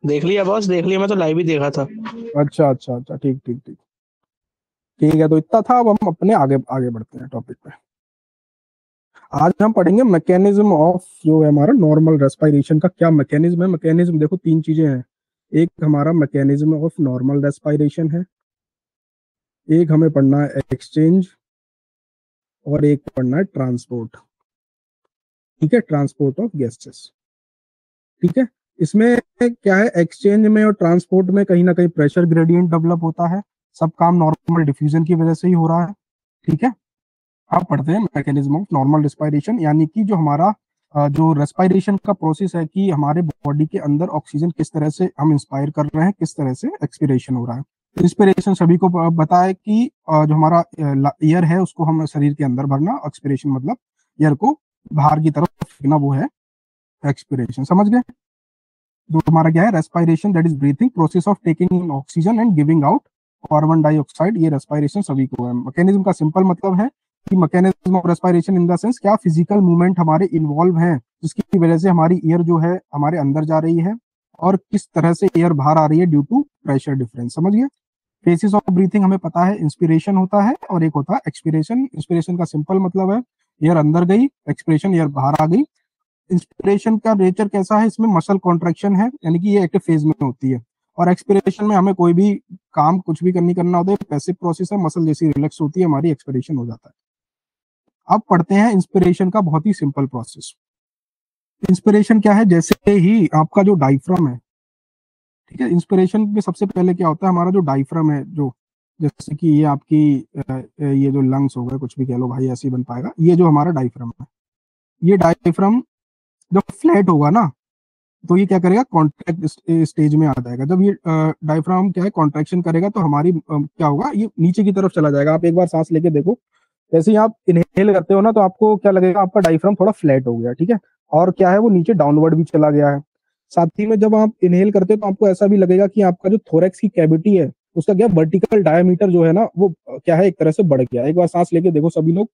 देख लिया बॉस, देख लिया, मैं तो लाइव ही देखा था। अच्छा अच्छा अच्छा, ठीक ठीक ठीक। ठीक है, तो इतना था। अब हम अपने आगे आगे बढ़ते हैं टॉपिक पे। आज हम पढ़ेंगे मैकेनिज्म ऑफ, जो है हमारा नॉर्मल रेस्पिरेशन का क्या मैकेनिज्म है। मैकेनिज्म देखो तीन चीजें हैं। एक हमारा मैकेनिज्म ऑफ नॉर्मल रेस्पिरेशन है, एक हमें पढ़ना है एक्सचेंज, और एक पढ़ना है ट्रांसपोर्ट। ठीक है, ट्रांसपोर्ट ऑफ गैसेस। ठीक है। इसमें क्या है, एक्सचेंज में और ट्रांसपोर्ट में कहीं ना कहीं प्रेशर ग्रेडियंट डेवलप होता है। सब काम नॉर्मल डिफ्यूजन की वजह से ही हो रहा है। ठीक है। अब पढ़ते हैं मैकेनिज्म ऑफ नॉर्मल रेस्पिरेशन, यानी कि जो हमारा जो रेस्पिरेशन का प्रोसेस है कि हमारे बॉडी के अंदर ऑक्सीजन किस तरह से हम इंस्पायर कर रहे हैं, किस तरह से एक्सपिरेशन हो रहा है। इंस्पिरेशन सभी को पता है कि जो हमारा एयर है उसको हम शरीर के अंदर भरना, एक्सपिरेशन मतलब एयर को बाहर की तरफ फेंकना, वो है एक्सपिरेशन। समझ गए। जो हमारा क्या है, respiration that is breathing, process of taking in oxygen and giving out carbon dioxide, ये रेस्पिरेशन सभी को है। मैकेनिज्म का सिंपल मतलब है कि mechanism of respiration in the sense क्या फिजिकल मूवमेंट हमारे इन्वॉल्व हैं जिसकी वजह से हमारी एयर जो है हमारे अंदर जा रही है, और किस तरह से एयर बाहर आ रही है ड्यू टू प्रेशर डिफरेंस। समझ गए। फेसिस ऑफ ब्रीथिंग हमें पता है, इंस्पिरेशन होता है और एक होता है एक्सपिरेशन। इंस्पिरेशन का सिंपल मतलब है एयर अंदर गई, एक्सपिरेशन एयर बाहर आ गई। इंस्पिरेशन का नेचर कैसा है, इसमें मसल कॉन्ट्रैक्शन है, यानी कि ये एक्टिव फेज में होती है। और एक्सपिरेशन में हमें कोई भी काम कुछ भी नहीं करना होता है, पैसिव प्रोसेस है, मसल जैसी रिलैक्स होती है, हमारी एक्सपिरेशन हो जाता है। अब पढ़ते हैं इंस्पिरेशन का बहुत ही सिंपल प्रोसेस। इंस्पिरेशन क्या है, जैसे ही आपका जो डायफ्राम है, ठीक है, इंस्पिरेशन में सबसे पहले क्या होता है, हमारा जो डायफ्राम है, जो जैसे कि ये आपकी ये जो लंग्स हो गए, कुछ भी कह लो भाई, ऐसे ही बन पाएगा। ये जो हमारा डायफ्राम है, ये डायफ्राम जब फ्लैट होगा ना, तो ये क्या करेगा, कॉन्ट्रैक्ट स्टेज में आ जाएगा। जब ये डायफ्राम क्या है, कॉन्ट्रैक्शन करेगा, तो हमारी क्या होगा, ये नीचे की तरफ चला जाएगा। आप एक बार सांस लेके देखो, जैसे ही आप इनहेल करते हो ना, तो आपको क्या लगेगा, आपका डायफ्राम थोड़ा फ्लैट हो गया। ठीक है। और क्या है, वो नीचे डाउनवर्ड भी चला गया है। साथ ही में जब आप इनहेल करते हो तो आपको ऐसा भी लगेगा कि आपका जो थोरेक्स की कैविटी है, उसका क्या वर्टिकल डायमीटर जो है ना, वो क्या है, एक तरह से बढ़ गया। एक बार सांस लेके देखो सभी लोग,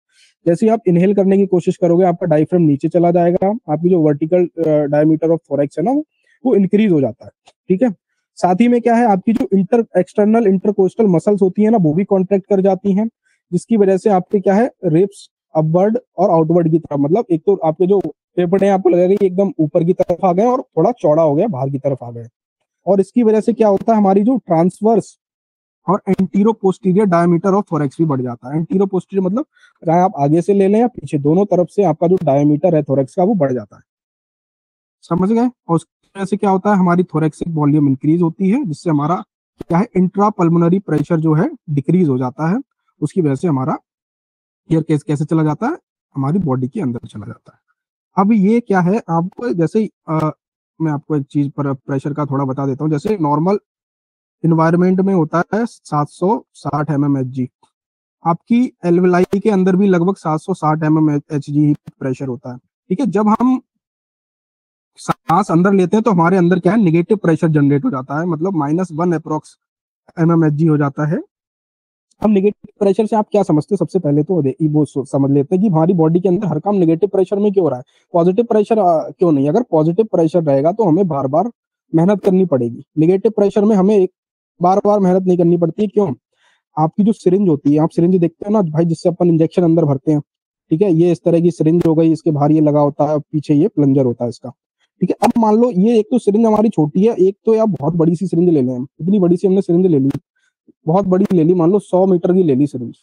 जैसे ही आप इनहेल करने की कोशिश करोगे, आपका डायफ्राम नीचे चला जाएगा, आपकी जो वर्टिकल डायमीटर ऑफ थोरेक्स है ना, वो इंक्रीज हो जाता है। ठीक है। साथ ही में क्या है, आपकी जो एक्सटर्नल इंटरकोस्टल मसल्स होती है ना, वो भी कॉन्ट्रैक्ट कर जाती हैं, जिसकी वजह से आपके क्या है, रिप्स अपवर्ड और आउटवर्ड की तरफ, मतलब एक तो आपके जो फेफड़े हैं, आपको लगेगा कि एकदम ऊपर की तरफ आ गए और थोड़ा चौड़ा हो गया, बाहर की तरफ आ गए। और इसकी वजह से क्या होता है, हमारी जो ट्रांसवर्स और antero posterior diameter of thorax भी बढ़ जाता है। एंटीरो पोस्टीरियर मतलब चाहे आप आगे से ले लें या पीछे, दोनों तरफ से आपका जो डायमीटर है थोरेक्स का, वो बढ़ जाता है। समझ गए। और उसकी वजह से क्या होता है, हमारी थोरेक्सिक वॉल्यूम इंक्रीज होती है, जिससे हमारा क्या है, इंट्रा पल्मोनरी प्रेशर जो है डिक्रीज हो जाता है। उसकी वजह से हमारा एयर कैसे चला जाता है, हमारी बॉडी के अंदर चला जाता है। अब ये क्या है, आपको जैसे मैं आपको एक चीज पर प्रेशर का थोड़ा बता देता हूँ। जैसे नॉर्मल इन्वायरमेंट में होता है 760 mmHg, आपकी एल्वेलाई के अंदर भी लगभग 760 mmHg प्रेशर होता है। ठीक है। जब हम सांस अंदर लेते हैं तो हमारे अंदर क्या है, निगेटिव प्रेशर जनरेट हो जाता है, मतलब -1 अप्रोक्स mmHg हो जाता है। हम निगेटिव प्रेशर से आप क्या समझते हो, सबसे पहले तो वो समझ लेते हैं कि हमारी बॉडी के अंदर हर काम निगेटिव प्रेशर में क्यों हो रहा है, पॉजिटिव प्रेशर क्यों नहीं। अगर पॉजिटिव प्रेशर रहेगा तो हमें बार बार मेहनत करनी पड़ेगी, निगेटिव प्रेशर में हमें बार बार मेहनत नहीं करनी पड़ती। क्यों, आपकी जो सिरिंज होती है, आप सिरिंज देखते हो ना भाई, जिससे अपन इंजेक्शन अंदर भरते हैं। ठीक है, ये इस तरह की सिरिंज हो गई, इसके बाहर ये लगा होता है, पीछे ये प्लंजर होता है इसका। ठीक है। अब मान लो ये एक तो सिरिंज हमारी छोटी है, एक तो यार बहुत बड़ी सी सिरिंज ले लें हम, इतनी बड़ी सी हमने सिरिंज ले ली, बहुत बड़ी ले ली, मान लो 100 मीटर की ले ली सिरिंज।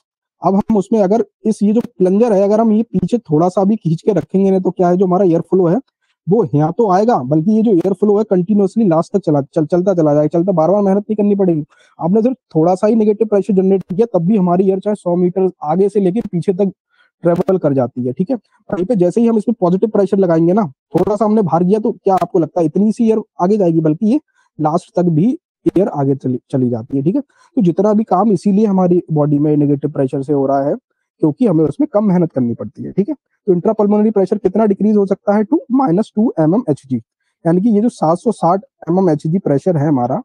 अब हम उसमें अगर ये जो प्लंजर है, अगर हम ये पीछे थोड़ा सा भी खींच के रखेंगे ना, तो क्या है, जो हमारा एयर फ्लो है वो यहाँ तो आएगा, बल्कि ये जो एयर फ्लो है कंटिन्यूअसली लास्ट तक चलता चला जाएगा, चलता, बार बार मेहनत नहीं करनी पड़ेगी। आपने सिर्फ थोड़ा सा ही नेगेटिव प्रेशर जनरेट किया, तब भी हमारी एयर चाहे 100 मीटर आगे से लेके पीछे तक ट्रेवल कर जाती है। ठीक है। वहीं पे जैसे ही हम इसमें पॉजिटिव प्रेशर लगाएंगे ना, थोड़ा सा हमने बाहर किया, तो क्या आपको लगता है इतनी सी एयर आगे जाएगी, बल्कि ये लास्ट तक भी एयर आगे चली जाती है। ठीक है। तो जितना भी काम इसीलिए हमारी बॉडी में नेगेटिव प्रेशर से हो रहा है, क्योंकि हमें उसमें कम मेहनत करनी पड़ती है। ठीक है। तो इंट्रापल्मोनरी प्रेशर कितना डिक्रीज हो सकता है, टू -2 mmHg, यानी कि ये जो 760 mmHg प्रेशर है हमारा,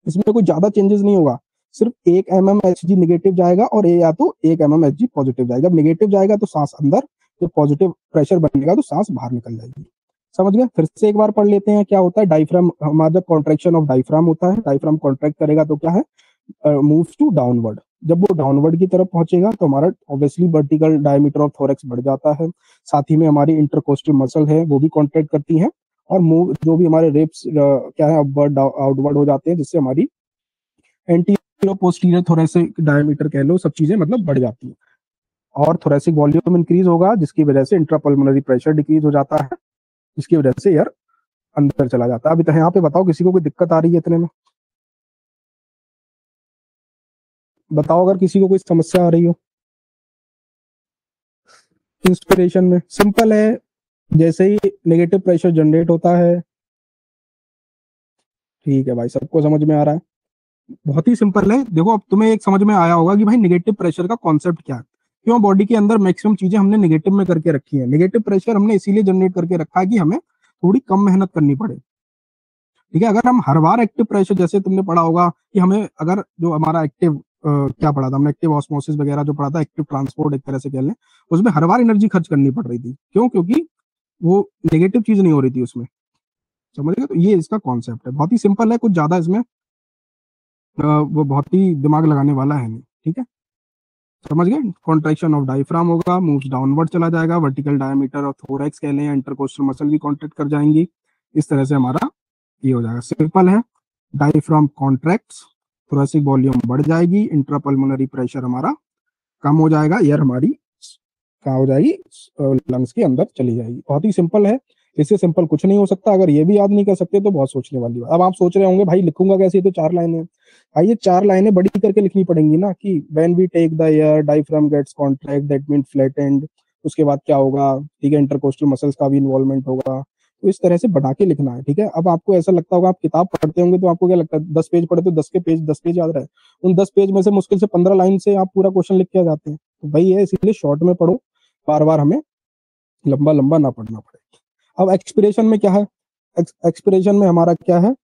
इसमें कोई ज्यादा चेंजेस नहीं होगा, सिर्फ 1 mmHg निगेटिव जाएगा और या तो 1 mmHg पॉजिटिव जाएगा। जब निगेटिव जाएगा तो सांस अंदर, जब पॉजिटिव प्रेशर बनेगा तो सांस बाहर निकल जाएगी। समझ गए? फिर से एक बार पढ़ लेते हैं क्या होता है। डायफ्राम, हमारा कॉन्ट्रैक्शन ऑफ डायफ्राम होता है, डायफ्राम कॉन्ट्रैक्ट करेगा तो क्या है, मूव्स टू डाउनवर्ड। जब वो डाउनवर्ड की तरफ पहुंचेगा तो हमारा obviously vertical diameter of thorax बढ़ जाता है, साथ ही में हमारी इंटरकोस्टल मसल है वो भी कॉन्ट्रैक्ट करती हैं, और मूव जो भी हमारे रिब्स क्या है अपवर्ड आउटवर्ड हो जाते हैं, जिससे हमारी एंटीरियर पोस्टीरियर थोरैसिक डायमीटर कह लो, सब चीजें मतलब बढ़ जाती है, और थोरैसिक वॉल्यूम इंक्रीज होगा, जिसकी वजह से इंट्रापल्मोनरी प्रेशर डिक्रीज हो जाता है, जिसकी वजह से एयर अंदर चला जाता है। अभी तो यहाँ पे बताओ किसी को कोई दिक्कत आ रही है इतने में? बताओ अगर किसी को कोई समस्या आ रही हो। इंस्पिरेशन में सिंपल है, जैसे ही नेगेटिव प्रेशर जनरेट होता है, ठीक है भाई, सबको समझ में आ रहा है? बहुत ही सिंपल है। देखो अब तुम्हें एक समझ में आया होगा कि भाई नेगेटिव प्रेशर का कॉन्सेप्ट क्या है, क्यों बॉडी के अंदर मैक्सिमम चीजें हमने नेगेटिव में करके रखी है। नेगेटिव प्रेशर हमने इसीलिए जनरेट करके रखा है कि हमें थोड़ी कम मेहनत करनी पड़े, ठीक है। अगर हम हर बार एक्टिव प्रेशर, जैसे तुमने पढ़ा होगा कि हमें अगर जो हमारा एक्टिव क्या पढ़ा था हमने, एक्टिव ऑस्मोसिस वगैरह जो पढ़ा था, एक्टिव ट्रांसपोर्ट एक तरह से कह लें, उसमें हर बार एनर्जी खर्च करनी पड़ रही थी, क्यों? क्योंकि वो नेगेटिव चीज नहीं हो रही थी उसमें, समझ गए? तो ये इसका कॉन्सेप्ट है, बहुत ही सिंपल है, कुछ ज्यादा इसमें वो बहुत ही दिमाग लगाने वाला है नहीं, ठीक है, समझ गए? कॉन्ट्रैक्शन ऑफ डायफ्राम होगा, मूव्स डाउनवर्ड चला जाएगा, वर्टिकल डायमीटर ऑफ थोरैक्स कह लें, इंटरकोस्टल मसल भी कॉन्ट्रैक्ट कर जाएंगी, इस तरह से हमारा ये हो जाएगा। सिंपल है, डायफ्राम कॉन्ट्रैक्ट्स, थोरैसिक वॉल्यूम बढ़ जाएगी, इंट्रापल्मोनरी प्रेशर हमारा कम हो जाएगा, एयर हमारी कहाँ हो जाएगी, लंग्स के अंदर चली जाएगी। बहुत ही सिंपल है, इससे सिंपल कुछ नहीं हो सकता। अगर ये भी याद नहीं कर सकते तो बहुत सोचने वाली बात। अब आप सोच रहे होंगे भाई लिखूंगा कैसे, ये तो 4 लाइनें हैं। भाई ये 4 लाइनें बड़ी करके लिखनी पड़ेंगी ना, कि when we take the air diaphragm gets contract that mean flattened, उसके बाद क्या होगा, ठीक है, इंटरकोस्टल मसल्स का भी इन्वॉल्वमेंट होगा, तो इस तरह से बढ़ा के लिखना है, ठीक है। अब आपको ऐसा लगता होगा, आप किताब पढ़ते होंगे तो आपको क्या लगता है 10 पेज पढ़े तो 10 पेज याद रहे, उन 10 पेज में से मुश्किल से 15 लाइन से आप पूरा क्वेश्चन लिख के आ जाते हैं। तो भाई है, इसीलिए शॉर्ट में पढ़ो, बार बार हमें लंबा लंबा ना पढ़ना पड़े। अब एक्सपिरेशन में क्या है, एक्सपिरेशन में हमारा क्या है,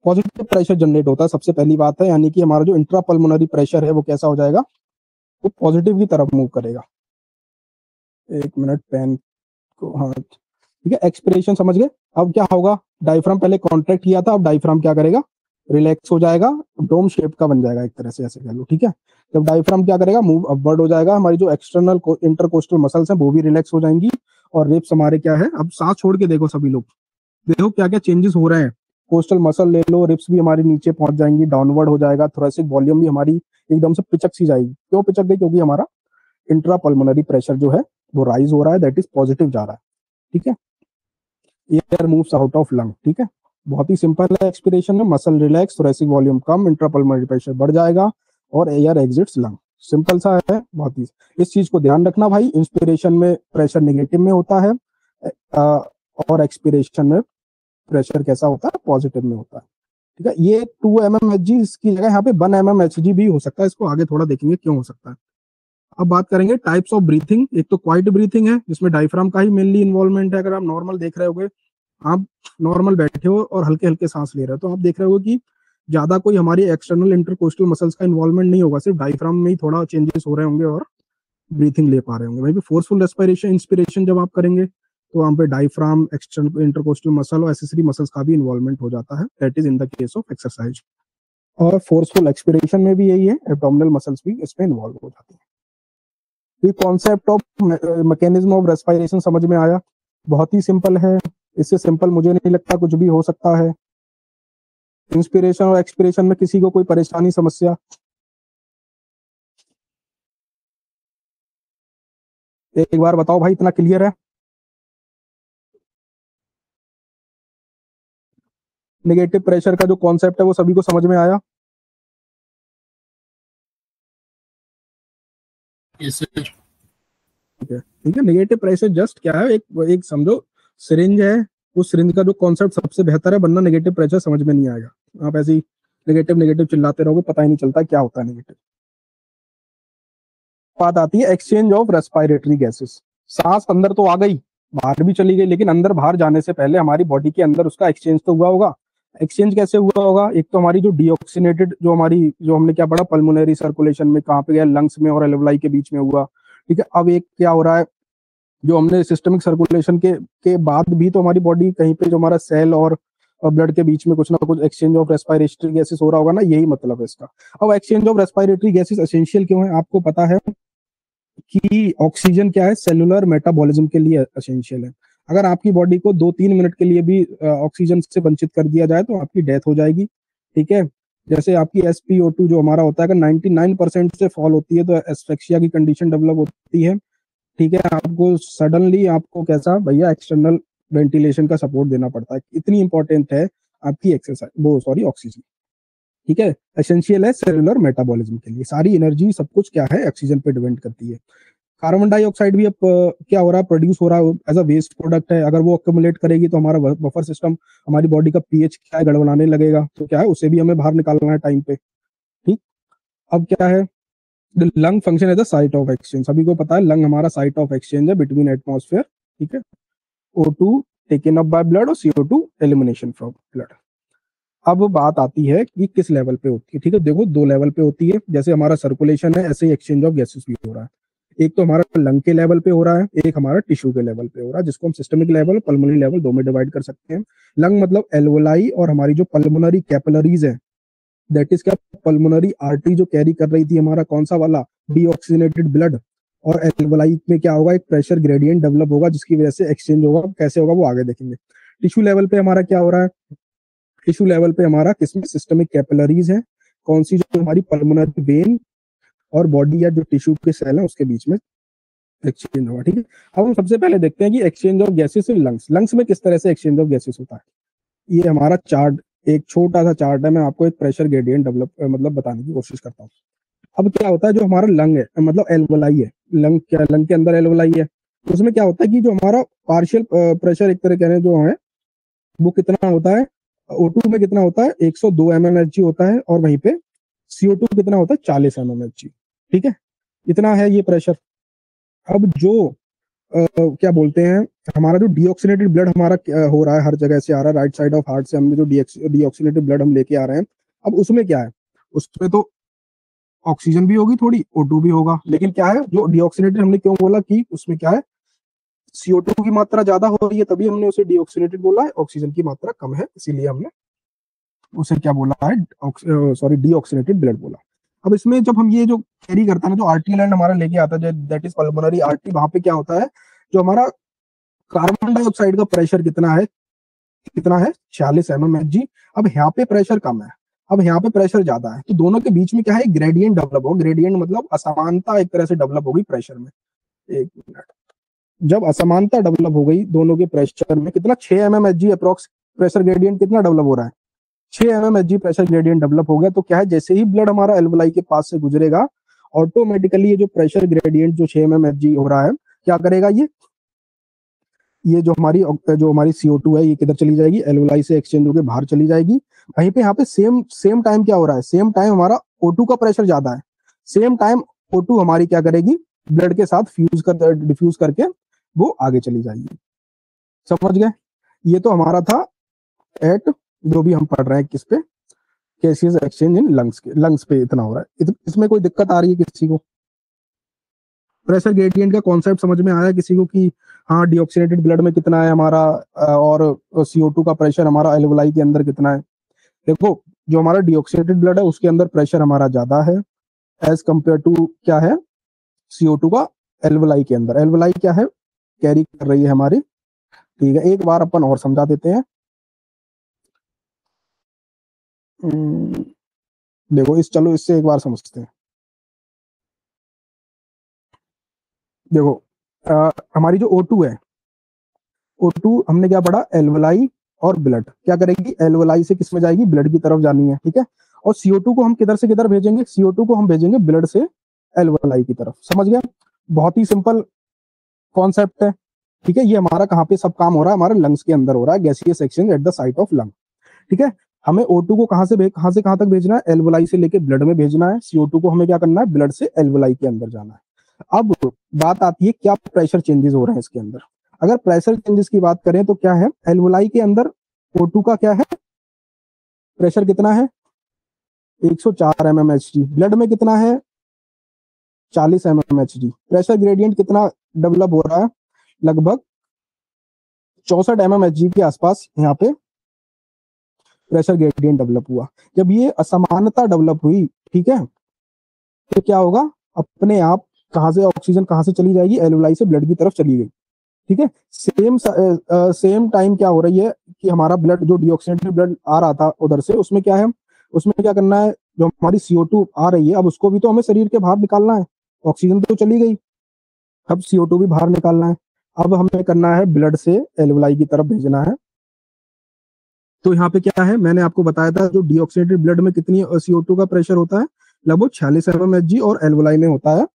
पॉजिटिव प्रेशर जनरेट होता है, सबसे पहली बात है, यानी कि हमारा जो इंट्रा पल्मोनरी प्रेशर है वो कैसा हो जाएगा, वो पॉजिटिव की तरफ मूव करेगा। एक मिनट पेन को, हाँ ठीक है, एक्सपिरेशन समझ गए। अब क्या होगा, डायफ्राम पहले कॉन्ट्रैक्ट किया था, अब डायफ्राम क्या करेगा, रिलैक्स हो जाएगा, डोम शेप का बन जाएगा एक तरह से, ऐसे कह लो, ठीक है। जब डायफ्राम क्या करेगा, मूव अपवर्ड हो जाएगा, हमारी जो एक्सटर्नल इंटरकोस्टल मसल्स हैं वो भी रिलैक्स हो जाएंगी, और रिब्स हमारे क्या है, अब सांस छोड़ के देखो सभी लोग, देखो क्या क्या चेंजेस हो रहे हैं। कोस्टल मसल ले लो, रिब्स भी हमारी नीचे पहुंच जाएंगी, डाउनवर्ड हो जाएगा, थोरैसिक वॉल्यूम भी हमारी एकदम से पिचक सी जाएगी। क्यों पिचक गई, क्योंकि हमारा इंट्रा पल्मोनरी प्रेशर जो है वो राइज हो रहा है, दैट इज पॉजिटिव जा रहा है, ठीक है। Air moves out of lung, ठीक है, बहुत ही सिंपल है। एक्सपिरेशन में मसल रिलैक्स, थोरैसिक वॉल्यूम कम, इंट्रा पल्मोनरी प्रेशर बढ़ जाएगा, और एयर एग्जिट्स लंग, सिंपल सा है बहुत ही। इस चीज को ध्यान रखना भाई, इंस्पिरेशन में प्रेशर नेगेटिव में होता है, और एक्सपिरेशन में प्रेशर कैसा होता है, पॉजिटिव में होता है, ठीक है। ये 2 mmHg इसकी जगह यहाँ पे 1 mmHg भी हो सकता है, इसको आगे थोड़ा देखेंगे क्यों हो सकता है। अब बात करेंगे टाइप्स ऑफ ब्रीथिंग। एक तो क्वाइट ब्रीथिंग है, जिसमें डायफ्राम का ही मेनली इन्वॉल्वमेंट है। अगर आप नॉर्मल देख रहे होगे, आप नॉर्मल बैठे हो और हल्के हल्के सांस ले रहे हो, तो आप देख रहे हो कि ज्यादा कोई हमारी एक्सटर्नल इंटरकोस्टल मसल्स का इन्वॉल्वमेंट नहीं होगा, सिर्फ डायफ्राम में ही थोड़ा चेंजेस हो रहे होंगे और ब्रीथिंग ले पा रहे होंगे। वहीं पे फोर्सफुल रेस्पिरेशन इंस्पिरेशन जब आप करेंगे तो वहां पे डायफ्राम, एक्सटर्नल इंटरकोस्टल मसल और एसेसरी मसल्स का भी इन्वॉल्वमेंट हो जाता है, that is in the case of exercise. और फोर्सफुल एक्सपिरेशन में भी यही है, एब्डोमिनल मसल्स भी इसमें इन्वॉल्व हो जाते हैं। ये concept of mechanism of respiration समझ में आया, बहुत ही सिंपल है, इससे सिंपल मुझे नहीं लगता कुछ भी हो सकता है। इंस्पिरेशन और एक्सपिरेशन में किसी को कोई परेशानी, समस्या? एक बार बताओ भाई, इतना क्लियर है? नेगेटिव प्रेशर का जो कॉन्सेप्ट है वो सभी को समझ में आया? ठीक है, नेगेटिव प्रेशर जस्ट क्या है, एक समझो सिरिंज है, उस सिरिंज का जो कॉन्सेप्ट सबसे बेहतर है, वरना नेगेटिव प्रेशर समझ में नहीं आएगा। आप ऐसे ही नेगेटिव नेगेटिव चिल्लाते रहोगे, पता ही नहीं चलता क्या होता है नेगेटिव। बात आती है एक्सचेंज ऑफ रेस्पिरेटरी गैसेस। सांस अंदर तो आ गई, बाहर भी चली गई, लेकिन अंदर बाहर जाने से पहले हमारी बॉडी के अंदर उसका एक्सचेंज तो हुआ होगा। एक्सचेंज कैसे हुआ होगा, एक तो हमारी जो डीऑक्सीनेटेड, जो हमारी, जो हमने क्या पढ़ा, पल्मोनरी सर्कुलेशन में कहाँ पे गया, लंग्स में और एल्वेओलाई के बीच में हुआ, ठीक है। अब एक क्या हो रहा है, जो हमने सिस्टमिक सर्कुलेशन के बाद भी तो हमारी बॉडी कहीं पे जो हमारा सेल और ब्लड के बीच में कुछ ना कुछ एक्सचेंज ऑफ रेस्पिरेटरी गैसेस हो रहा होगा ना, यही मतलब है इसका। अब exchange of respiratory gases essential क्यों है? आपको पता है कि ऑक्सीजन क्या है, सेलुलर मेटाबॉलिज्म के लिए एसेंशियल है। अगर आपकी बॉडी को 2-3 मिनट के लिए भी ऑक्सीजन से वंचित कर दिया जाए तो आपकी डेथ हो जाएगी, ठीक है। जैसे आपकी SpO2 जो हमारा होता है, अगर 99% से फॉल होती है तो एस्फिक्सिया की कंडीशन डेवलप होती है, ठीक है। आपको सडनली आपको कैसा भैया एक्सटर्नल वेंटिलेशन का सपोर्ट देना पड़ता है, इतनी इंपॉर्टेंट है आपकी एक्सरसाइज, वो सॉरी ऑक्सीजन, ठीक है। एसेंशियल है सेलुलर मेटाबॉलिज्म के लिए, सारी एनर्जी सब कुछ क्या है, ऑक्सीजन पे डिपेंड करती है। कार्बन डाइऑक्साइड भी अब क्या हो रहा है, प्रोड्यूस हो रहा है एज अ वेस्ट प्रोडक्ट है। अगर वो अक्यूमुलेट करेगी तो हमारा बफर सिस्टम, हमारी बॉडी का पीएच क्या है, गड़बड़ाने लगेगा, तो क्या है उसे भी हमें बाहर निकालना है टाइम पे, ठीक। अब क्या है, लंग फंक्शन है द साइट ऑफ एक्सचेंज, सभी को पता है लंग हमारा साइट ऑफ एक्सचेंज है बिटवीन एटमॉस्फेयर, ठीक है। O2 taken up by blood और CO2 एलिमिनेशन फ्रॉम ब्लड। अब बात आती है कि किस लेवल पे होती है, ठीक है। देखो 2 लेवल पे होती है, जैसे हमारा सर्कुलेशन है ऐसे ही एक्सचेंज ऑफ गैसेस भी हो रहा है। एक तो हमारा लंग के लेवल पे हो रहा है, एक हमारा टिश्यू के लेवल पे हो रहा है, जिसको हम सिस्टमिक लेवल, पल्मोनरी लेवल 2 में डिवाइड कर सकते हैं। लंग मतलब एल्वोलाई और हमारी जो पल्मोनरी कैपिलरीज है, दैट इज क्या, पल्मोनरी आर्टरी जो कैरी कर रही थी हमारा कौन सा वाला, डीऑक्सीनेटेड ब्लड। और एल्वोलाई में क्या होगा, एक प्रेशर ग्रेडियंट डेवलप होगा जिसकी वजह से एक्सचेंज होगा, कैसे होगा वो आगे देखेंगे। टिश्यू लेवल पे हमारा क्या हो रहा है, टिश्यू लेवल पे हमारा किसमें, सिस्टमिक कैपिलरीज है, कौन सी, जो हमारी पल्मोनरी वेन और बॉडी या जो टिश्यू के सेल है उसके बीच में एक्सचेंज होगा, ठीक है। अब हम सबसे पहले देखते हैं कि exchange of gases in lungs, lungs में किस तरह से एक्सचेंज ऑफ गैसेस होता है। ये हमारा चार्ट, एक छोटा सा चार्ट है, मैं आपको एक प्रेशर ग्रेडियंट डेवलप मतलब बताने की कोशिश करता हूँ। अब क्या होता है, जो हमारा लंग है मतलब एल्वोलाई है, लंग क्या, लंग के अंदर एल्वोलाई है, तो उसमें क्या होता है कि जो हमारा पार्शियल प्रेशर एक तरह कहने जो है वो कितना होता है, O2 में कितना होता है, 102 mmHg होता है, और वहीं पे CO2 कितना होता है, 40 mmHg, ठीक है। इतना है ये प्रेशर। अब जो क्या बोलते हैं, हमारा जो डीऑक्सीनेटेड ब्लड हमारा हो रहा है, हर जगह से आ रहा है, राइट साइड ऑफ हार्ट से हमने जो डीऑक्सीनेटेड ब्लड हम लेके आ रहे हैं, अब उसमें क्या है, उसमें तो ऑक्सीजन भी होगी थोड़ी, O2 भी होगा, लेकिन क्या है जो डीऑक्सीनेटेड, हमने क्यों बोला कि उसमें क्या है, CO2 की मात्रा ज्यादा हो रही है, तभी हमने उसे डीऑक्सीनेटेड बोला है, ऑक्सीजन की मात्रा कम है इसीलिए हमने उसे क्या बोला है, सॉरी डीऑक्सीनेटेड ब्लड बोला। अब इसमें जब हम ये जो कैरी करता है ना, जो आर्टरी लाइन हमारा लेके आता है, दैट इज पल्मोनरी आर्टरी, वहां पे क्या होता है, जो हमारा कार्बन डाइऑक्साइड का प्रेशर कितना है 40 mmHg। अब यहाँ पे प्रेशर कम है, अब यहाँ पे प्रेशर ज्यादा है, तो दोनों के बीच में क्या है, ग्रेडियंट डेवलप हो, ग्रेडियंट मतलब असमानता एक तरह से डेवलप होगी प्रेशर में। एक मिनट, जब असमानता डेवलप हो गई दोनों के प्रेशर में, कितना 6 mmHg अप्रोक्स प्रेशर ग्रेडियंट कितना डेवलप हो रहा है, 6 mmHg प्रेशर ग्रेडियंट डेवलप हो गया, तो क्या है, जैसे ही ब्लड हमारा एल्वोलाई के पास से गुजरेगा, ऑटोमेटिकली ये जो प्रेशर ग्रेडियंट जो 6 mmHg हो रहा है, क्या करेगा, ये जो हमारी CO2 है ये किधर चली जाएगी, एल्वोलाई से एक्सचेंज होकर बाहर चली जाएगी। वहीं पे यहाँ पे सेम सेम टाइम क्या हो रहा है, सेम टाइम हमारा O2 का प्रेशर ज्यादा है, सेम टाइम O2 हमारी क्या करेगी, ब्लड के साथ डिफ्यूज करके वो आगे चली जाएगी। समझ गए, ये तो हमारा था एट, जो भी हम पढ़ रहे हैं किस पे, गैसियस एक्सचेंज इन लंग्स के, लंग्स पे इतना हो रहा है। इसमें कोई दिक्कत आ रही है किसी को, प्रेशर ग्रेडियंट का कॉन्सेप्ट समझ में आया किसी को कि हाँ डीऑक्सीनेटेड ब्लड में कितना है हमारा, और CO2 का प्रेशर हमारा एल्वोलाई के अंदर कितना है। देखो जो हमारा डीऑक्सीनेटेड ब्लड है उसके अंदर प्रेशर हमारा ज्यादा है एज कंपेयर टू क्या है, CO2 का एल्वोलाई के अंदर। एल्वोलाई क्या है, कैरी कर रही है हमारी, ठीक है। एक बार अपन और समझा देते हैं, देखो चलो इससे एक बार समझते हैं। देखो हमारी जो O2 है, O2 हमने क्या पढ़ा, एल्वोलाई और ब्लड क्या करेगी, एल्वोलाई से किस में जाएगी, ब्लड की तरफ जानी है, ठीक है। और CO2 को हम किधर से किधर भेजेंगे, CO2 को हम भेजेंगे ब्लड से एल्वोलाई की तरफ। समझ गया, बहुत ही सिंपल कॉन्सेप्ट है, ठीक है। ये हमारा कहाँ पे सब काम हो रहा है, हमारे लंग्स के अंदर हो रहा है, gaseous exchange at the site of lung, ठीक है। हमें O2 को कहाँ से कहाँ तक भेजना है, एल्वोलाई से लेके ब्लड में भेजना है। CO2 को हमें क्या करना है, ब्लड से एल्वोलाई के अंदर जाना है। अब बात आती है क्या प्रेशर चेंजेस हो रहे हैं इसके अंदर। अगर प्रेशर चेंजेस की बात करें तो क्या है, एल्वोलाई के अंदर O2 का क्या है, प्रेशर कितना है 104 mmHg, ब्लड में कितना है 40 mmHg। प्रेशर ग्रेडियंट कितना डेवलप हो रहा है, लगभग 64 mmHg के आसपास यहाँ पे प्रेशर ग्रेडियंट डेवलप हुआ। जब ये असमानता डेवलप हुई, ठीक है, तो क्या होगा, अपने आप कहां से ऑक्सीजन कहां से चली जाएगी, एल्वुलाई से ब्लड की तरफ चली गई, ठीक है। सेम टाइम क्या हो रही है कि हमारा ब्लड जो डीऑक्सीनेटेड ब्लड आ रहा था उधर से, उसमें क्या है, उसमें क्या करना है, जो हमारी CO2 आ रही है अब उसको भी तो हमें शरीर के बाहर निकालना है, ऑक्सीजन तो चली गई, अब CO2 भी बाहर निकालना है। अब हमें करना है ब्लड से एल्वुलाई की तरफ भेजना है। तो यहाँ पे क्या है, मैंने आपको बताया था जो डीऑक्सीनेटेड ब्लड में कितनी CO2 का प्रेशर होता है, लगभग 46 mmHg, और एल्वुलाई में होता है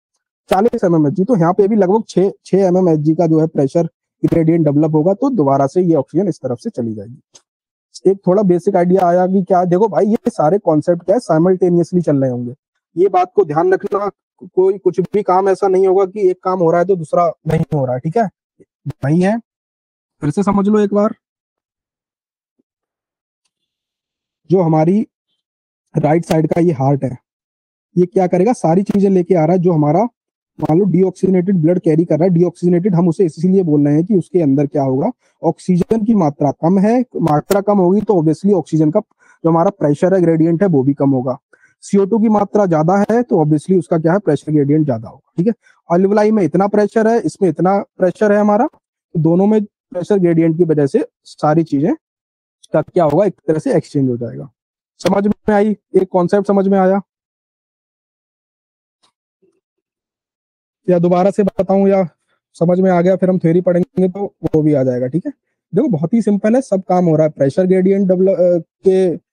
40 mmHg। तो यहाँ पे भी लगभग 6 mmHg का जो है प्रेशर ग्रेडियंट डेवलप होगा, तो दोबारा से ये ऑक्सीजन इस तरफ से चली जाएगी। एक थोड़ा बेसिक आइडिया आया कि क्या, देखो भाई ये सारे कॉन्सेप्ट क्या है, साइमल्टेनियसली चल रहे होंगे, ये बात को ध्यान रखना। कोई कुछ भी काम ऐसा नहीं होगा कि एक काम हो रहा है तो दूसरा नहीं हो रहा है, ठीक है भाई है। फिर से समझ लो एक बार, जो हमारी राइट साइड का ये हार्ट है, ये क्या करेगा, सारी चीजें लेके आ रहा है जो हमारा, मान लो डीऑक्सीजनेटेड ब्लड कैरी कर रहा है। डीऑक्सीजनेटेड हम उसे इसीलिए बोल रहे हैं कि उसके अंदर क्या होगा, ऑक्सीजन की मात्रा कम है, मात्रा कम होगी तो ऑब्वियसली ऑक्सीजन का जो हमारा प्रेशर है, ग्रेडियंट है, वो भी कम होगा। CO2 की मात्रा ज्यादा है तो ऑब्वियसली उसका क्या है, प्रेशर ग्रेडियंट ज्यादा होगा, ठीक है। एल्वुलाई में इतना प्रेशर है, इसमें इतना प्रेशर है हमारा, तो दोनों में प्रेशर ग्रेडियंट की वजह से सारी चीजें का क्या होगा, एक तरह से एक्सचेंज हो जाएगा। समझ में आई, एक कॉन्सेप्ट समझ में आया, या दोबारा से बताऊं, या समझ में आ गया, फिर हम थ्योरी पढ़ेंगे तो वो भी आ जाएगा, ठीक है। देखो बहुत ही सिंपल है, सब काम हो रहा है प्रेशर ग्रेडियंट डेवलप के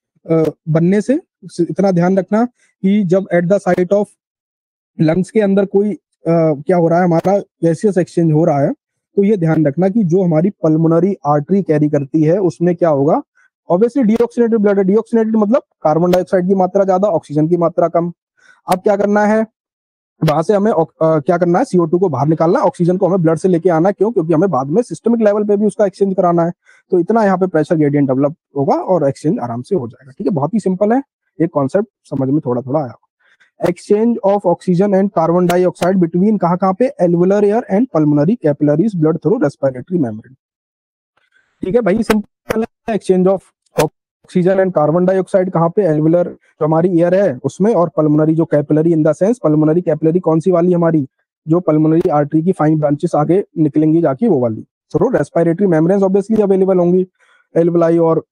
बनने से। इतना ध्यान रखना कि जब at the site of lungs के अंदर कोई क्या हो रहा है, हमारा गैसियस एक्सचेंज हो रहा है, तो ये ध्यान रखना कि जो हमारी पल्मोनरी आर्टरी कैरी करती है उसमें क्या होगा, ऑब्वियसली डीऑक्सीनेटेड ब्लड है, डीऑक्सीनेटेड मतलब कार्बन डाइऑक्साइड की मात्रा ज्यादा, ऑक्सीजन की मात्रा कम। अब क्या करना है, वहां से हमें क्या करना है, CO2 को बाहर निकालना है, ऑक्सीजन को हमें ब्लड से लेके आना है, क्यों, क्योंकि हमें बाद में सिस्टमिक लेवल पे भी उसका एक्सचेंज कराना है। तो इतना यहाँ पे प्रेशर ग्रेडियंट डेवलप होगा और एक्सचेंज आराम से हो जाएगा, ठीक है। बहुत ही सिंपल है, एक कॉन्सेप्ट समझ में थोड़ा थोड़ा आया। Exchange of oxygen and carbon dioxide between कहाँ पे, alveolar air and pulmonary capillaries blood through respiratory membrane, ठीक है भाई, सिंपल है। Exchange of oxygen and carbon dioxide कहाँ पे, एल्वुलर जो हमारी एयर है उसमें, और पल्मोनरी जो capillary, in the sense pulmonary capillary कौन सी वाली हमारी, जो पल्मोनरी आर्टरी की फाइन ब्रांचेस आगे निकलेंगी जाके, वो वाली। सो रेस्पिरेटरी मेम्ब्रेन्स ऑब्वियसली अवेलेबल होंगी एल्वुलाई और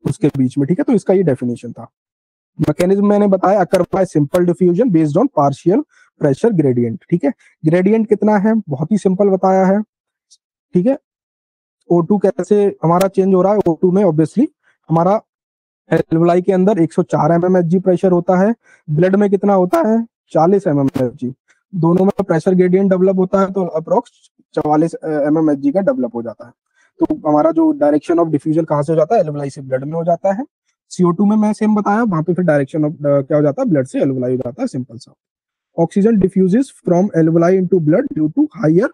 उसके बीच में, ठीक है। तो इसका ये डेफिनेशन था। मैकेनिज्म मैंने बताया, occur by simple diffusion based on partial pressure gradient, ठीक है। ग्रेडियंट कितना है, बहुत ही सिंपल बताया है, ठीक है। O2 कैसे हमारा चेंज हो रहा है, O2 में ऑब्वियसली हमारा एल्वुलाई के अंदर 104 mmHg प्रेशर होता है, ब्लड में कितना होता है, 40 mmHg। दोनों में प्रेशर ग्रेडियंट डेवलप होता है तो अप्रोक्स 44 mmHg का डेवलप हो जाता है। तो हमारा जो डायरेक्शन ऑफ डिफ्यूजन कहाँ से हो जाता है, एल्वुलाई से ब्लड में हो जाता है। CO2 में मैं सेम बताया, वहां पे फिर डायरेक्शन ऑफ क्या हो जाता है, ब्लड से एल्वुलाई हो जाता है, सिंपल सा। Oxygen diffuses from alveoli into blood due to higher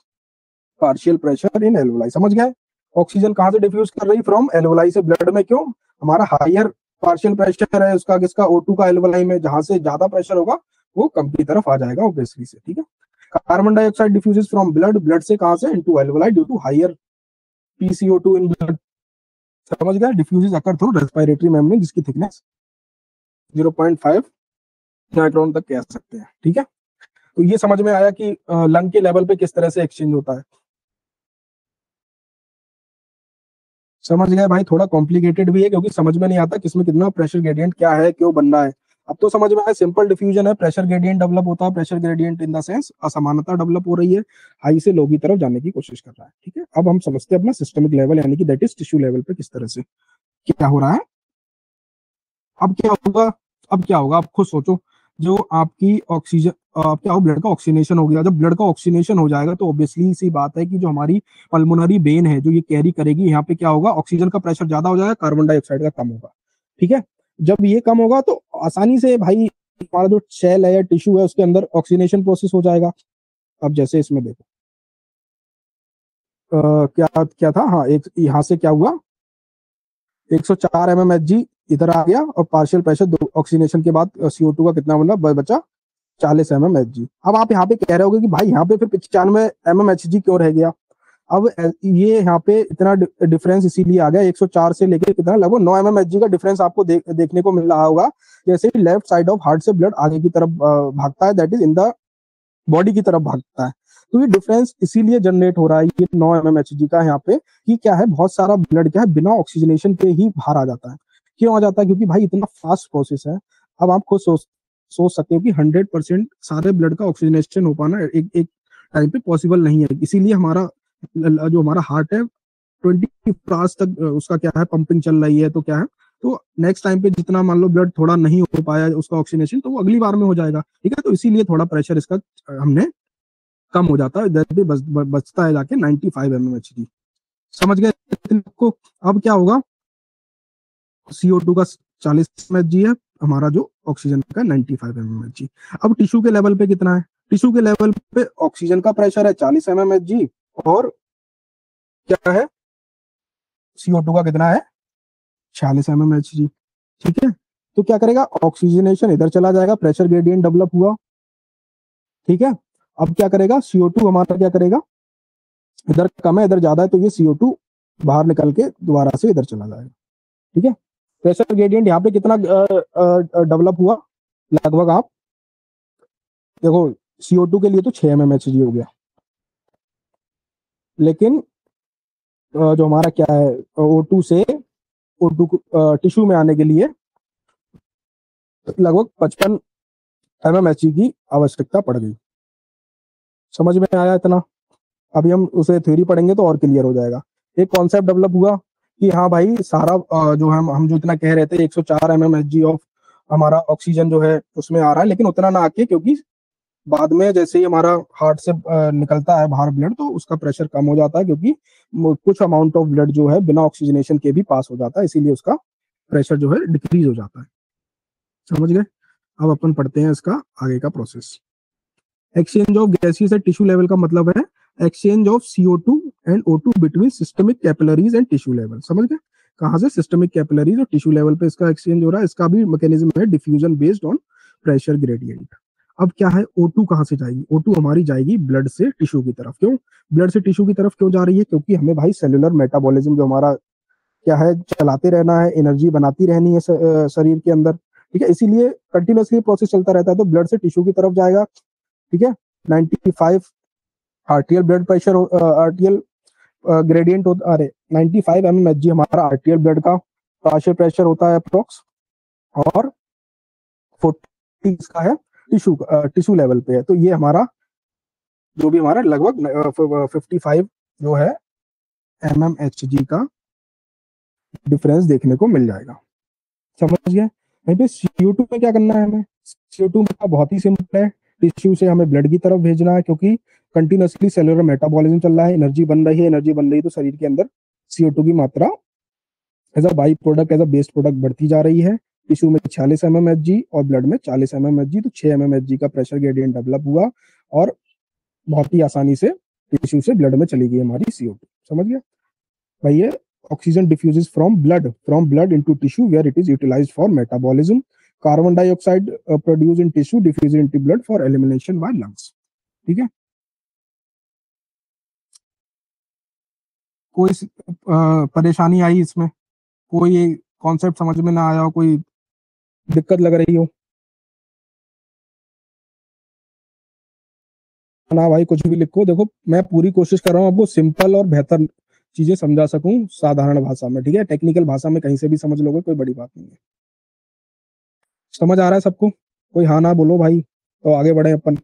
partial pressure in alveoli, समझ गए। ऑक्सीजन कहाँ से डिफ्यूज कर रही, फ्रॉम एल्वुलाई से ब्लड में, क्यों, हमारा हायर पार्शियल प्रेशर है उसका, किसका, O2 का एल्वुलाई में, जहां से ज्यादा प्रेशर होगा वो कम की तरफ आ जाएगा ऑब्वियसली से, ठीक है। Carbon dioxide diffuses from blood, blood से कहां से, into alveoli due to higher PCO2 in blood, समझ गया। Diffuses occur through respiratory membrane जिसकी थिकनेस 0.5 माइक्रोन तक कह सकते हैं, ठीक है। तो ये समझ में आया कि लंग के लेवल पे किस तरह से एक्सचेंज होता है, समझ गए भाई। थोड़ा कॉम्प्लिकेटेड भी है क्योंकि समझ में नहीं आता किसमें कितना प्रेशर ग्रेडियंट क्या है, क्यों बन रहा है। अब तो समझ में आया, सिंपल डिफ्यूजन है, प्रेशर ग्रेडियंट डेवलप होता है, pressure gradient in the sense असमानता डेवलप हो रही है, हाई से लो की तरफ जाने की कोशिश कर रहा है, ठीक है। अब हम समझते हैं अपना सिस्टमिक लेवल, यानी कि दैट इज टिश्यू लेवल पे किस तरह से क्या हो रहा है। अब क्या होगा, अब क्या होगा, आप खुद सोचो, जो आपकी ऑक्सीजन क्या हो, ब्लड का ऑक्सीनेशन हो गया। जब ब्लड का ऑक्सीनेशन हो जाएगा तो ऑब्वियसली सी बात है कि जो हमारी पल्मोनरी वेन है जो ये कैरी करेगी, यहाँ पे क्या होगा, ऑक्सीजन का प्रेशर ज्यादा हो जाएगा, कार्बन डाइऑक्साइड का कम होगा, ठीक है। जब ये कम होगा तो आसानी से भाई हमारा जो सेल है या टिश्यू है उसके अंदर ऑक्सीनेशन प्रोसेस हो जाएगा। अब जैसे इसमें देखो क्या क्या था, हाँ, एक यहाँ से क्या हुआ, 104 mmHg इधर आ गया, और पार्शियल प्रेशर ऑक्सीनेशन के बाद CO2 का कितना मतलब बचा, 40 mmHg। अब आप यहाँ पे कह रहे होगे कि भाई यहाँ पे फिर 95 mmHg क्यों रह गया। अब ये यहाँ पे इतना डिफरेंस इसीलिए आ गया 104 से लेके कितना लगभग 9 mmHg का डिफरेंस आपको देखने को मिल रहा होगा। जैसे लेफ्ट साइड ऑफ हार्ट से ब्लड आगे की तरफ भागता है, that is in the body की तरफ भागता है। तो ये डिफरेंस इसीलिए जनरेट हो रहा है ये 9 mmHg का यहाँ पे, कि क्या है बहुत सारा ब्लड क्या है बिना ऑक्सीजनेशन के ही बाहर आ जाता है। क्यों आ जाता है? क्योंकि भाई इतना फास्ट प्रोसेस है। अब आप खुद सोच सकते हो कि 100% सारे ब्लड का ऑक्सीजनेशन हो पाना एक एक टाइम पे पॉसिबल नहीं है। इसीलिए हमारा जो हमारा हार्ट है 24 तक उसका क्या है पंपिंग चल रही है। तो क्या है, तो नेक्स्ट टाइम पे जितना मान लो ब्लड थोड़ा नहीं हो पाया उसका ऑक्सीजनेशन, तो वो अगली बार में हो जाएगा। ठीक है, तो इसीलिए थोड़ा प्रेशर इसका हमने कम हो जाता है, इधर भी बचता है जाके 95 mmHg। समझ गए को? अब क्या होगा, CO2 का 40 mmHg है, हमारा जो ऑक्सीजन का 95 mmHg। अब टिश्यू के लेवल पे कितना है? टिश्यू के लेवल पे ऑक्सीजन का प्रेशर है 40 mmHg और क्या है CO2 का कितना है 46 mmHg। ठीक है, तो क्या करेगा, ऑक्सीजनेशन इधर चला जाएगा, प्रेशर ग्रेडियंट डेवलप हुआ। ठीक है, अब क्या करेगा, CO2 हमारा क्या करेगा, इधर कम है इधर ज्यादा है, तो ये CO2 बाहर निकल के दोबारा से इधर चला जाएगा। ठीक है, प्रेशर ग्रेडियंट यहाँ पे कितना डेवलप हुआ, लगभग आप देखो CO2 के लिए तो 6 mmHg हो गया, लेकिन जो हमारा क्या है O2 से O2 टिश्यू में आने के लिए लगभग 55 mmHg की आवश्यकता पड़ गई। समझ में आया इतना? अभी हम उसे थ्योरी पढ़ेंगे तो और क्लियर हो जाएगा। एक कॉन्सेप्ट डेवलप हुआ कि हाँ भाई सारा जो हम जो इतना कह रहे थे 104 mmHg ऑफ हमारा ऑक्सीजन जो है उसमें आ रहा है, लेकिन उतना ना आके, क्योंकि बाद में जैसे ही हमारा हार्ट से निकलता है बाहर ब्लड, तो उसका प्रेशर कम हो जाता है, क्योंकि कुछ अमाउंट ऑफ ब्लड जो है बिना ऑक्सीजनेशन के भी पास हो जाता है, इसीलिए उसका प्रेशर जो है डिक्रीज हो जाता है। समझ गए? अब अपन पढ़ते हैं इसका आगे का process. Exchange of gases at tissue level का मतलब है exchange of CO2 and O2 between systemic capillaries and tissue level. समझ गए? कहां से? सिस्टमिक कैपिलरीज और टिश्यू लेवल पे इसका एक्सचेंज हो रहा है। इसका भी मैकेनिज्म है diffusion based on pressure gradient. अब क्या है, O2 कहां से जाएगी? O2 हमारी जाएगी ब्लड से टिश्यू की तरफ। क्यों ब्लड से टिश्यू की तरफ क्यों जा रही है? क्योंकि हमें भाई सेलुलर मेटाबॉलिज्म जो हमारा क्या है चलाते रहना है, एनर्जी बनाती रहनी है शरीर के अंदर। ठीक है, इसीलिए कंटिन्यूअसली प्रोसेस चलता रहता है, तो ब्लड से टिश्यू की तरफ जाएगा। ठीक है, 95 RTL blood pressure RTL gradient होता, अरे 95 mmHg हमारा आरटीएल ब्लड का पार्शियल प्रेशर होता है अप्रोक्स, और 40 इसका है टिश्यू लेवल पे है। तो ये हमारा जो भी हमारा लगभग 55 जो है mmHg का डिफरेंस देखने को मिल जाएगा। समझ गए? यहीं पे CO2 में क्या करना है हमें? CO2 का बहुत ही सिंपल है, टिश्यू से हमें ब्लड की तरफ भेजना है, क्योंकि कंटिन्यूअसली सेलुलर मेटाबॉलिज्म चल रहा है, एनर्जी बन रही है, एनर्जी बन रही है, तो शरीर के अंदर CO2 की मात्रा as a by product, as a based product बढ़ती जा रही है। टिश्यू में 46 mmHg और ब्लड में 40 mmHg, तो 6 mmHg का प्रेशर ग्रेडियंट डेवलप हुआ और बहुत ही आसानी से टिश्यू से ब्लड में चली गई हमारी CO2। समझ गया भाई? ये oxygen diffuses from blood into tissue where it is utilized for metabolism. Carbon dioxide produced in tissue diffuses into blood for elimination by lungs. ठीक है, कोई परेशानी आई इसमें? कोई कॉन्सेप्ट समझ में ना आया हो, कोई दिक्कत लग रही हो ना भाई? कुछ भी लिखो। देखो मैं पूरी कोशिश कर रहा हूँ आपको सिंपल और बेहतर चीजें समझा सकूं साधारण भाषा में। ठीक है, टेक्निकल भाषा में कहीं से भी समझ लोगे, कोई बड़ी बात नहीं है। समझ आ रहा है सबको? कोई हाँ ना बोलो भाई, तो आगे बढ़े अपन।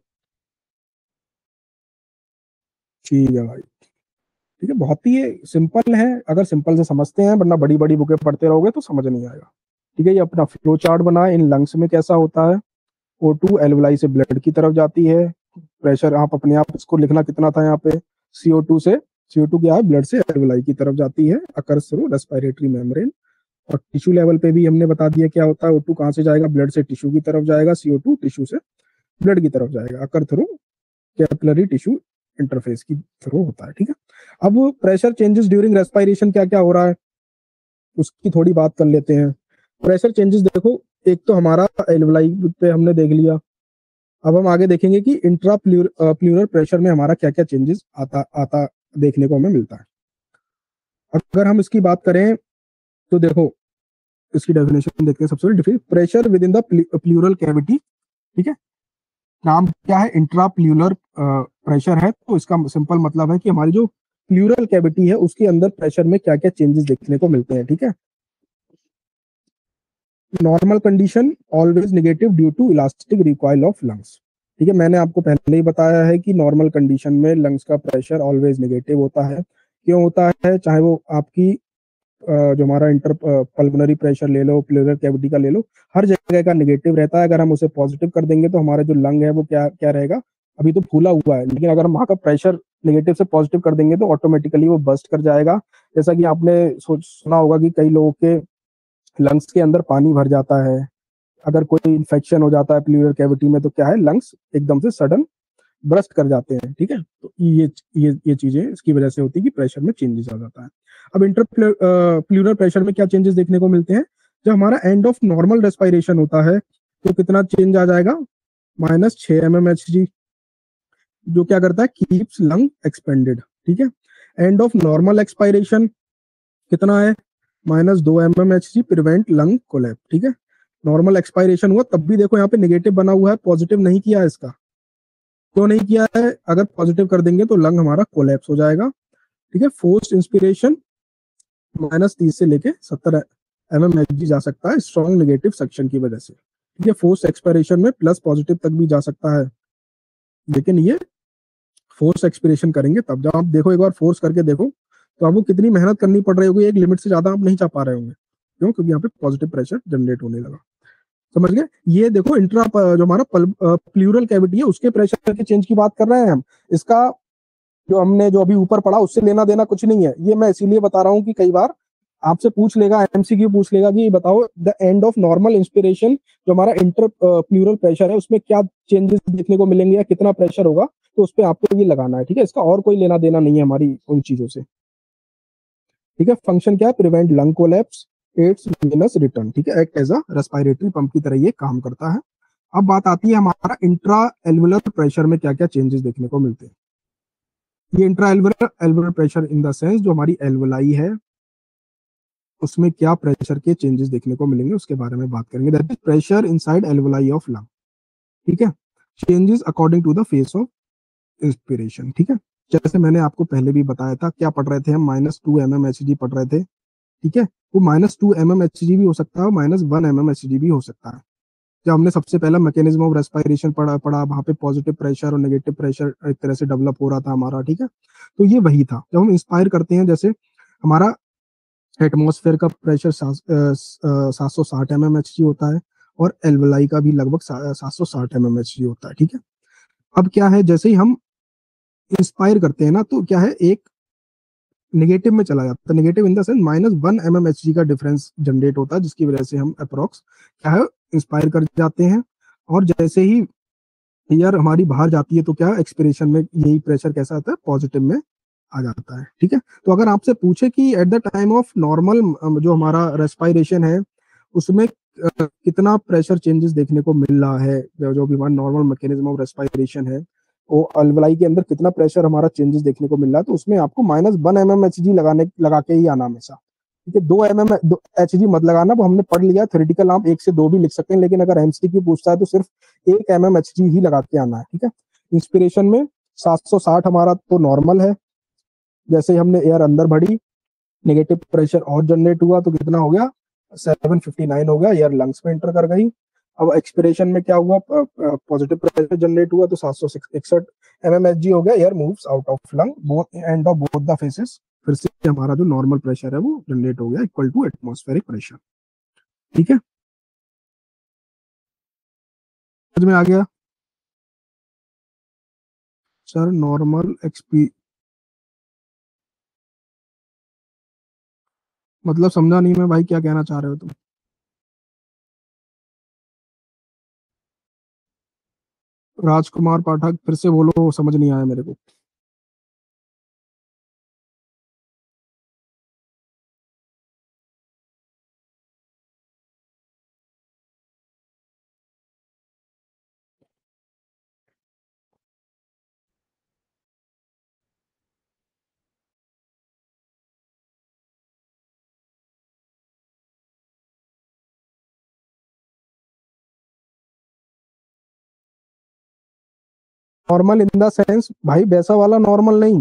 ठीक है भाई, ठीक है, बहुत ही सिंपल है अगर सिंपल से समझते हैं, वरना बड़ी बड़ी बुकें पढ़ते रहोगे तो समझ नहीं आएगा। ठीक है, ये अपना फ्लो चार्ट बना इन लंग्स में कैसा होता है। O2 एल्वुलाई से ब्लड की तरफ जाती है, प्रेशर आप अपने आप इसको लिखना कितना था यहाँ पे, CO2 क्या है ब्लड से एल्वुलाई की तरफ जाती है, अकर्स थ्रू रेस्पिरेटरी मेम्ब्रेन। और टिश्यू लेवल पे भी हमने बता दिया क्या होता है, O2 कहाँ से जाएगा, ब्लड से टिश्यू की तरफ जाएगा, CO2 टिश्यू से ब्लड की तरफ जाएगा, अकर थ्रू कैपिलरी टिश्यू इंटरफेस की थ्रू होता है। ठीक है, अब प्रेशर चेंजेस ड्यूरिंग रेस्पिरेशन क्या क्या हो रहा है उसकी थोड़ी बात कर लेते हैं। प्रेशर चेंजेस देखो, एक तो हमारा एल्वुलाई पे हमने देख लिया, अब हम आगे देखेंगे कि इंट्रा प्लूरल प्रेशर में हमारा क्या क्या चेंजेस आता देखने को हमें मिलता है। अगर हम इसकी बात करें तो देखो, इसकी डेफिनेशन देखते हैं। सबसे पहले pressure with in the pleural cavity, ठीक है। नाम क्या है, इंट्रा प्लूरल प्रेशर है, तो इसका सिंपल मतलब है कि हमारी जो प्लूरल कैविटी है उसके अंदर प्रेशर में क्या क्या चेंजेस देखने को मिलते हैं, ठीक है। Normal condition always negative due to elastic recoil of lungs, ठीक है। मैंने आपको पहले ही बताया है कि नॉर्मल कंडीशन में लंग्स का प्रेशर ऑलवेज नेगेटिव होता है। क्यों होता है, चाहे वो आपकी जो हमारा इंटर पल्मोनरी प्रेशर ले लो, प्लूरल कैविटी का ले लो, हर जगह का नेगेटिव रहता है। अगर हम उसे पॉजिटिव कर देंगे तो हमारा जो लंग है वो क्या क्या रहेगा, अभी तो फूला हुआ है, लेकिन अगर हम वहां का प्रेशर नेगेटिव से पॉजिटिव कर देंगे तो ऑटोमेटिकली वो बस्ट कर जाएगा। जैसा कि आपने सुना होगा कि कई लोगों के लंग्स के अंदर पानी भर जाता है। अगर कोई इन्फेक्शन हो जाता है प्लूरल कैविटी में तो क्या है, लंग्स एकदम से सडन ब्रस्ट कर जाते हैं, ठीक है। तो ये चीजें इसकी वजह से होती है कि प्रेशर में चेंजेस आ जाता है। अब इंटर प्लूरल प्रेशर में क्या चेंजेस देखने को मिलते हैं, जब हमारा एंड ऑफ नॉर्मल रेस्पिरेशन होता है तो कितना चेंज आ जाएगा, -6 mmHg, जो क्या करता है, कीप्स लंग एक्सपेंडेड, ठीक है। एंड ऑफ नॉर्मल एक्सपायरेशन कितना है, -2 mmHg, प्रिवेंट लंग कोलैप्स, ठीक है। नॉर्मल एक्सपायरेशन हुआ तब भी देखो यहाँ पे नेगेटिव बना हुआ है, पॉजिटिव नहीं किया है इसका। क्यों नहीं किया है, अगर पॉजिटिव कर देंगे तो लंग हमारा कोलैप्स हो जाएगा, ठीक है। फोर्स्ड इंस्पिरेशन -30 से लेके 70 mmHg जा सकता है स्ट्रॉन्ग नेगेटिव सेक्शन की वजह से, ठीक है। फोर्स एक्सपायरेशन में प्लस पॉजिटिव तक भी जा सकता है, लेकिन ये फोर्स एक्सपिरेशन करेंगे तब। जब आप देखो, एक बार फोर्स करके देखो तो आपको कितनी मेहनत करनी पड़ रही होगी, एक लिमिट से ज्यादा आप नहीं चाह पा रहे होंगे। क्यों, क्योंकि यहाँ पे पॉजिटिव प्रेशर जनरेट होने लगा। समझ गए, ये देखो इंट्रा जो हमारा प्लूरल कैविटी है उसके प्रेशर के चेंज की बात कर रहे हैं हम। इसका जो हमने जो अभी ऊपर पढ़ा उससे लेना देना कुछ नहीं है। ये मैं इसीलिए बता रहा हूँ कि कई बार आपसे पूछ लेगा, एमसीक्यू पूछ लेगा कि बताओ the end of normal inspiration, जो हमारा इंटर प्लूरल प्रेशर है उसमें क्या चेंजेस देखने को मिलेंगे या कितना प्रेशर होगा, तो उस पर आपको ये लगाना है, ठीक है। इसका और कोई लेना देना नहीं है हमारी उन चीजों से, ठीक है। फंक्शन क्या है, prevent lung collapse, aids venous return, ठीक है। Act as a respiratory pump की तरह ये काम करता है। अब बात आती है हमारा इंट्रा एल्वुलर प्रेशर में क्या क्या चेंजेस देखने को मिलते हैं। ये intra alveolar pressure in the sense जो हमारी एल्वुलाई है उसमें क्या प्रेशर के चेंजेस देखने को मिलेंगे उसके बारे में बात करेंगे। That is pressure inside alveoli of lung, ठीक है। Changes according to the phase of inspiration, ठीक है। जैसे मैंने आपको पहले भी बताया था, क्या पढ़ रहे थे हम, -2 mmHg पढ़ रहे थे, ठीक है। वो -2 mmHg भी हो सकता है, -1 mmHg भी हो सकता है। जब हमने सबसे पहला मैकेनिज्म ऑफ रेस्पिरेशन पढ़ा वहां पे पॉजिटिव प्रेशर और नेगेटिव प्रेशर एक तरह से डेवलप हो रहा था हमारा, ठीक है। तो ये वही था, जब हम इंस्पायर करते हैं, जैसे हमारा एटमॉस्फेयर का प्रेशर 760 mmHg होता है और एल्वलाई का भी लगभग 760 mmHg होता है, ठीक है। अब क्या है, जैसे ही हम इंस्पायर करते हैं ना तो क्या है, एक नेगेटिव में चला जाता है, negative in the sense -1 mmHg का डिफरेंस जनरेट होता है, जिसकी वजह से हम अप्रोक्स क्या है, इंस्पायर कर जाते हैं। और जैसे ही एयर हमारी बाहर जाती है तो क्या एक्सपिरेशन में यही प्रेशर कैसा आता है, पॉजिटिव में आ जाता है, ठीक है। तो अगर आपसे पूछे कि at the time of normal जो हमारा रेस्पिरेशन है उसमें कितना प्रेशर चेंजेस देखने को मिल रहा है, जो भी हमारा नॉर्मल मैकेनिज्म ऑफ रेस्पिरेशन है वो अल्वलाई के अंदर कितना प्रेशर हमारा चेंजेस देखने को मिल रहा है, तो उसमें आपको -1 mmHg लगा के ही आना हमेशा, ठीक है। 2 mmHg मत लगाना, वो हमने पढ़ लिया थ्योरेटिकल, आप 1 से 2 भी लिख सकते हैं, लेकिन अगर एमसीक्यू पूछता है तो सिर्फ 1 mmHg ही लगा के आना है, ठीक है। इंस्पिरेशन में 760 हमारा तो नॉर्मल है। जैसे ही हमने एयर अंदर भरी, नेगेटिव प्रेशर और जनरेट हुआ तो कितना हो गया, 759 हो गया, एयर लंग्स में एंटर कर गई। अब एक्सपिरेशन में क्या हुआ, पॉजिटिव प्रेशर जनरेट हुआ तो 761 mmHg हो गया, air moves out of lung, both end of both the faces, फिर से हमारा जो नॉर्मल प्रेशर है वो जनरेट हो गया इक्वल टू एटमॉस्फेरिक प्रेशर, ठीक है। समझ में आ गया सर, नॉर्मल एक्सपी मतलब समझा नहीं मैं भाई, क्या कहना चाह रहे हो तुम। राजकुमार पाठक फिर से बोलो, समझ नहीं आया मेरे को। नॉर्मल इन द सेंस भाई वैसा वाला नॉर्मल नहीं,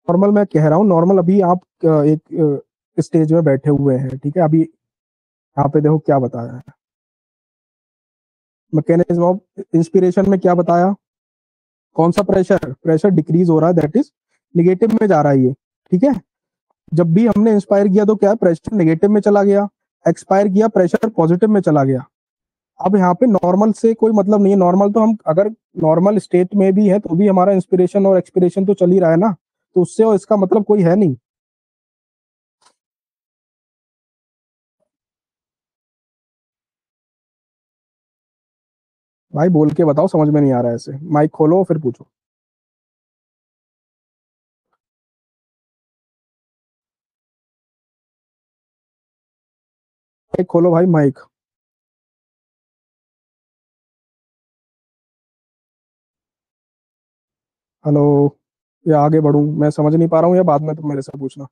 नॉर्मल मैं कह रहा हूँ नॉर्मल अभी आप एक स्टेज में बैठे हुए हैं, ठीक है, अभी यहाँ पे देखो क्या बताया है, मैकेनिज्म ऑफ इंस्पिरेशन में क्या बताया, कौन सा प्रेशर, प्रेशर डिक्रीज हो रहा है, दैट इज निगेटिव में जा रहा है ये, ठीक है। जब भी हमने इंस्पायर किया तो क्या है, प्रेशर नेगेटिव में चला गया, एक्सपायर किया प्रेशर पॉजिटिव में चला गया। अब यहाँ पे नॉर्मल से कोई मतलब नहीं है, नॉर्मल तो हम अगर नॉर्मल स्टेट में भी है तो भी हमारा इंस्पिरेशन और एक्सपिरेशन तो चल ही रहा है ना, तो उससे और इसका मतलब कोई है नहीं। भाई बोल के बताओ, समझ में नहीं आ रहा है, ऐसे माइक खोलो फिर पूछो। माइक खोलो भाई, माइक। हेलो, या आगे बढ़ूं, मैं समझ नहीं पा रहा हूँ, या बाद में तुम मेरे से पूछना।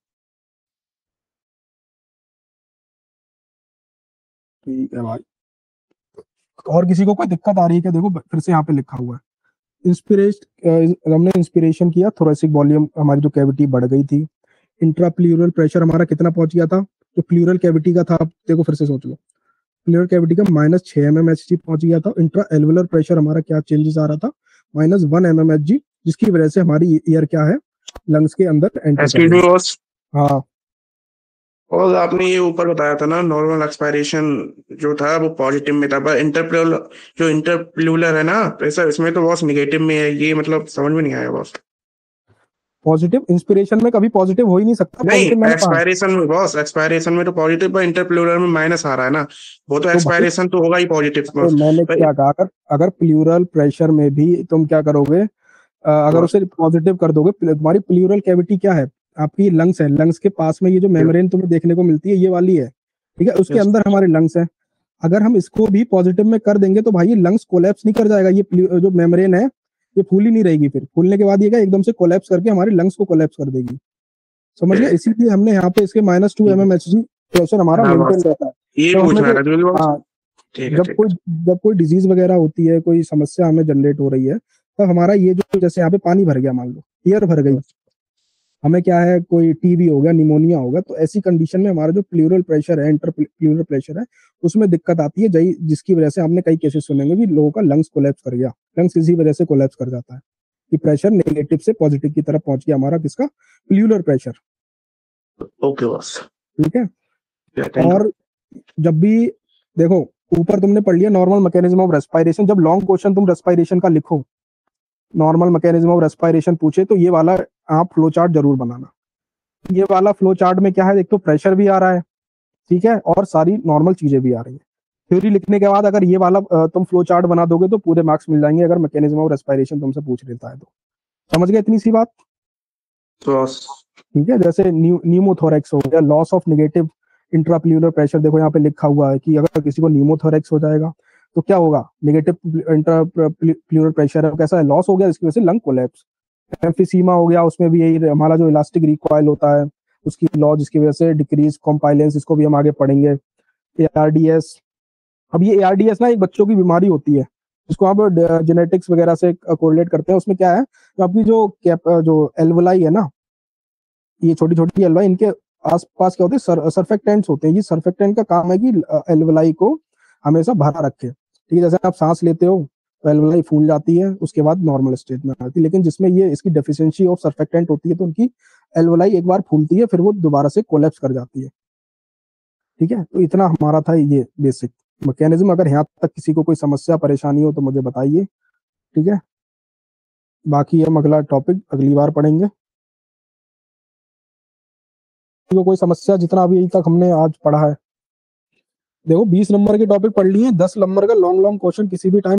ठीक है भाई, और किसी को कोई दिक्कत आ रही है क्या? देखो फिर से यहाँ पे लिखा हुआ है, इंस्पिरेशन, हमने इंस्पिरेशन किया, थोरेसिक वॉल्यूम हमारी जो कैविटी बढ़ गई थी, इंट्राप्ल्यूरल प्रेशर हमारा कितना पहुंच गया था, जो प्लूरल कैविटी का था, देखो फिर से सोच लो, प्लूरल कैविटी का -6 mmHg पहुंच गया था। इंट्रा एल्वुलर प्रेशर हमारा क्या चेंजेस आ रहा था, -1 mmHg, जिसकी वजह से हमारी ईयर क्या है, लंग्स के अंदर एंटर कर एक्सक्यूज रही मी है। बॉस। हाँ, और आपने ये ऊपर बताया था ना नॉर्मल एक्सपायरेशन जो था वो पॉजिटिव में था, पर इंटरप्लूरल जो इंटरप्लूरल है ना प्रेशर, इसमें तो बॉस निगेटिव में है, ये मतलब समझ में नहीं आया बॉस। पॉजिटिव इंस्पिरेशन में कभी पॉजिटिव हो ही नहीं सकता, नहीं, पॉजिटिव मैंने कहा। एक्सपायरेशन में बॉस, एक्सपायरेशन में तो पॉजिटिव, पर इंटरप्लूरल में माइनस आ रहा है ना, वो तो तो भाई एक्सपायरेशन तो होगा ही पॉजिटिव अरे बॉस। मैंने पर क्या कहा, अगर अगर प्लूरल प्रेशर में भी तुम क्या करोगे, अगर बॉस उसे पॉजिटिव कर दोगे, तुम्हारी प्लूरल कैविटी क्या है, आपकी लंग्स है, लंग्स के पास में ये जो मेम्ब्रेन तुम्हें देखने को मिलती है ये वाली है, ठीक है, उसके यस, अंदर हमारे लंग्स है। अगर हम इसको भी पॉजिटिव में कर देंगे तो भाई ये लंग्स कोलैप्स नहीं कर जाएगा, ये जो मेम्ब्रेन है ये फूली नहीं रहेगी, फिर फूलने के बाद ये क्या एकदम से कोलैप्स करके हमारे लंग्स को कोलैप्स कर देगी, समझ गए? इसीलिए हमने यहाँ पे इसके -2 mmHg प्रेशर हमारा हाँ मेंटेन बॉस, रहता है। ये जब हमें पूछना कोई, था क्योंकि बॉस। हाँ, ठीक है, जब ठीक कोई जब कोई डिजीज वगैरह होती है, कोई समस्या हमें जनरेट हो रही है, तब हमारा ये जो, जैसे यहाँ पे पानी भर गया, मान लो एयर भर गई, है। हमें क्या है, कोई टीबी हो गया, निमोनिया होगा, तो ऐसी कंडीशन में हमारा जो प्लूरल प्रेशर है, इंटर प्लूरल प्रेशर है, उसमें दिक्कत आती है, जिसकी वजह से हमने कई केसेस सुनेंगे कि लोगों का लंग्स कोलैप्स कर गया, लंग्स इसी वजह से कोलैप्स कर जाता है कि प्रेशर नेगेटिव से पॉजिटिव की तरफ पहुंच गया हमारा, किसका, प्लूरल प्रेशर, ओके बॉस। ठीक है। Thank you. और जब भी देखो, ऊपर तुमने पढ़ लिया नॉर्मल मैकेनिज्म ऑफ रेस्पिरेशन, जब लॉन्ग क्वेश्चन तुम रेस्पिरेशन का लिखो, नॉर्मल मैकेनिज्म ऑफ रेस्पिरेशन पूछे तो ये वाला आप फ्लो चार्ट जरूर बनाना। ये वाला फ्लो चार्ट में क्या है, एक तो प्रेशर भी आ रहा है, ठीक है, और सारी नॉर्मल चीजें भी आ रही है। थ्योरी लिखने के बाद अगर ये वाला तुम फ्लो चार्ट बना दोगे तो पूरे मार्क्स मिल जाएंगे, अगर मैकेनिज्म ऑफ रेस्पिरेशन तुमसे पूछ लेता है तो। समझ गए इतनी सी बात? बॉस ठीक है, जैसे न्यूमोथोरेक्स हो गया, loss of negative intrapleural pressure, देखो यहाँ पे लिखा हुआ है कि अगर किसी को न्यूमोथोरेक्स हो जाएगा तो क्या होगा, नेगेटिव इंट्राप्ल्यूरल प्रेशर है, कैसा है, लॉस हो गया, इसकी वजह से लंग कोलैप्स। एम्फीसीमा हो गया, उसमें भी यही, हमारा जो इलास्टिक रिकॉइल होता है उसकी लॉ, जिसकी वजह से डिक्रीज कॉम्पाइलेंस, इसको भी हम आगे पढ़ेंगे। एआरडीएस, अब ये एआरडीएस ना एक बच्चों की बीमारी होती है, जिसको आप जेनेटिक्स वगैरह से कोरिलेट करते हैं। उसमें क्या है, तो आपकी जो जो एल्वलाई है ना, ये छोटी छोटी एल्वलाई, इनके आसपास क्या होते हैं, सर्फेक्टेंट्स होते हैं। ये सर्फेक्टेंट का काम है कि एल्वलाई को हमेशा भरा रखे, ठीक है। जैसे आप सांस लेते हो तो एल्वलाई फूल जाती है, उसके बाद नॉर्मल स्टेट में आती है, लेकिन जिसमें ये इसकी डेफिशिएंसी ऑफ सर्फेक्टेंट होती है तो उनकी एल्वलाई एक बार फूलती है, फिर वो दोबारा से कोलैप्स कर जाती है, ठीक है। तो इतना हमारा था ये बेसिक मैकेनिज्म। अगर यहाँ तक किसी को कोई समस्या परेशानी हो तो मुझे बताइए, ठीक है। बाकी हम अगला टॉपिक अगली बार पढ़ेंगे। तो कोई समस्या, जितना अभी तक हमने आज पढ़ा है, देखो 20 नंबर के टॉपिक पढ़ लिए, 10 नंबर का लॉन्ग लॉन्ग क्वेश्चन किसी भी टाइम